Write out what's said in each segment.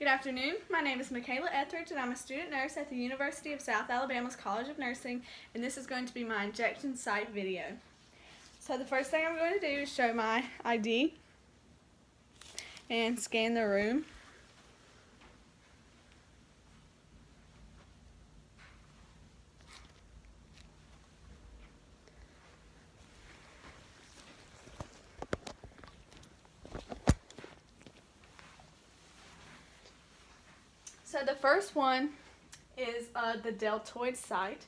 Good afternoon. My name is Michaela Etheridge and I'm a student nurse at the University of South Alabama's College of Nursing, and this is going to be my injection site video. So the first thing I'm going to do is show my ID and scan the room. So the first one is the deltoid site.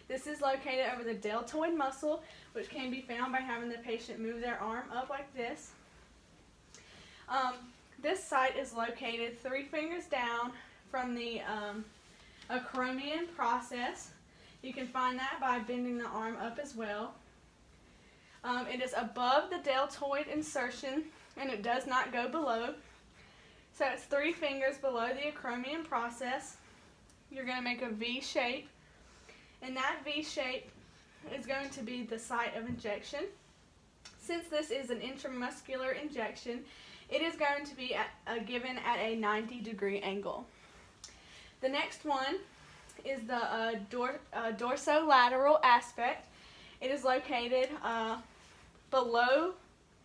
This is located over the deltoid muscle, which can be found by having the patient move their arm up like this. This site is located 3 fingers down from the acromion process. You can find that by bending the arm up as well. It is above the deltoid insertion and it does not go below. So it's 3 fingers below the acromion process. You're going to make a V shape, and that V shape is going to be the site of injection. Since this is an intramuscular injection, it is going to be given at a 90-degree angle. The next one is the dorsolateral aspect. It is located below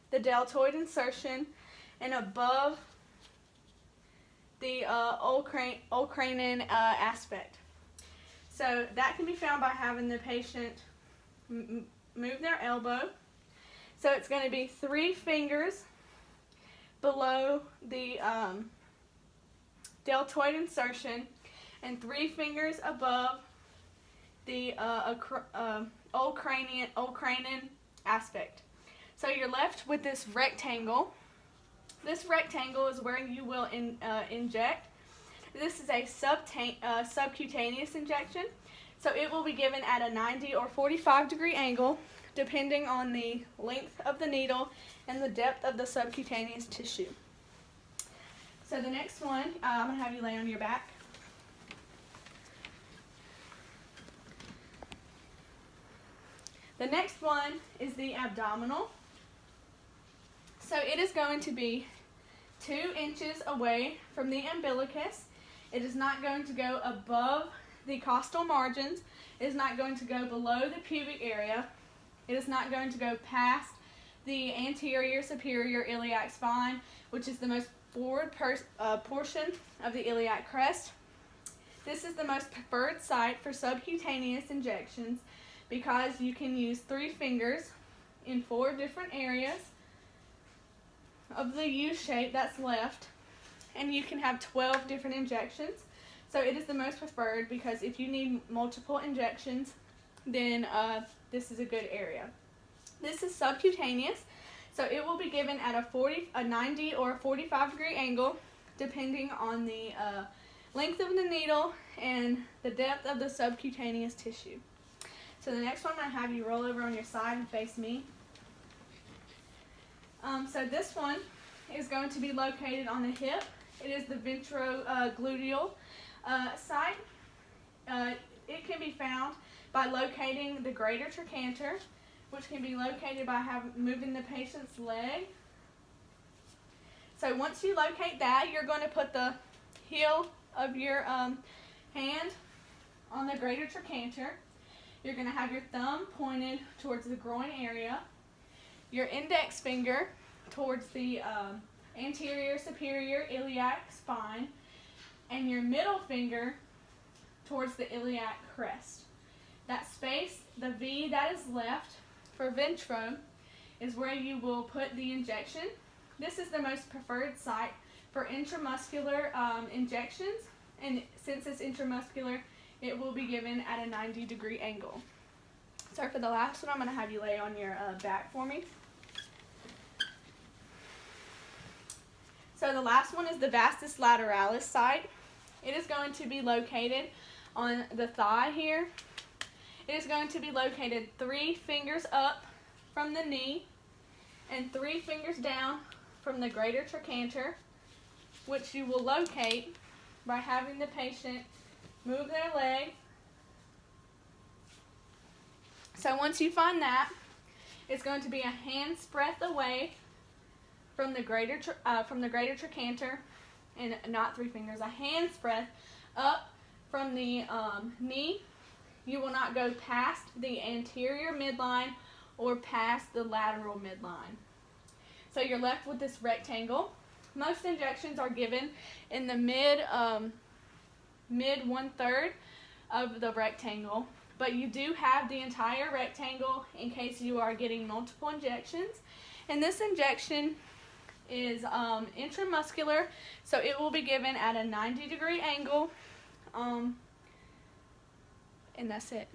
the deltoid insertion and above the olecranon aspect. So that can be found by having the patient move their elbow. So it's going to be 3 fingers below the deltoid insertion and 3 fingers above the olecranon aspect. So you're left with this rectangle. This rectangle is where you will inject. This is a subcutaneous injection, so it will be given at a 90 or 45-degree angle, depending on the length of the needle and the depth of the subcutaneous tissue. So the next one, I'm going to have you lay on your back. The next one is the abdominal. So it is going to be 2 inches away from the umbilicus. It is not going to go above the costal margins. It is not going to go below the pubic area. It is not going to go past the anterior superior iliac spine, which is the most forward portion of the iliac crest. This is the most preferred site for subcutaneous injections because you can use 3 fingers in 4 different areas of the U shape that's left, and you can have 12 different injections. So it is the most preferred because if you need multiple injections, then this is a good area. This is subcutaneous, so it will be given at a 90 or 45-degree angle, depending on the length of the needle and the depth of the subcutaneous tissue. So the next one, I'm going to have you roll over on your side and face me. So this one is going to be located on the hip. It is the ventrogluteal site. It can be found by locating the greater trochanter, which can be located by moving the patient's leg. So once you locate that, you're going to put the heel of your hand on the greater trochanter. You're going to have your thumb pointed towards the groin area, your index finger towards the anterior superior iliac spine, and your middle finger towards the iliac crest. That space, the V that is left for ventro, is where you will put the injection. This is the most preferred site for intramuscular injections, and since it's intramuscular, it will be given at a 90-degree angle. So for the last one, I'm going to have you lay on your back for me. So the last one is the vastus lateralis site. It is going to be located on the thigh here. It is going to be located 3 fingers up from the knee and 3 fingers down from the greater trochanter, which you will locate by having the patient move their leg. So once you find that, it's going to be a hand's breadth away from the greater trochanter, and not 3 fingers, a hand's breadth up from the knee. You will not go past the anterior midline or past the lateral midline. So you're left with this rectangle. Most injections are given in the mid 1/3 of the rectangle, but you do have the entire rectangle in case you are getting multiple injections. And this injection is intramuscular, so it will be given at a 90-degree angle, and that's it.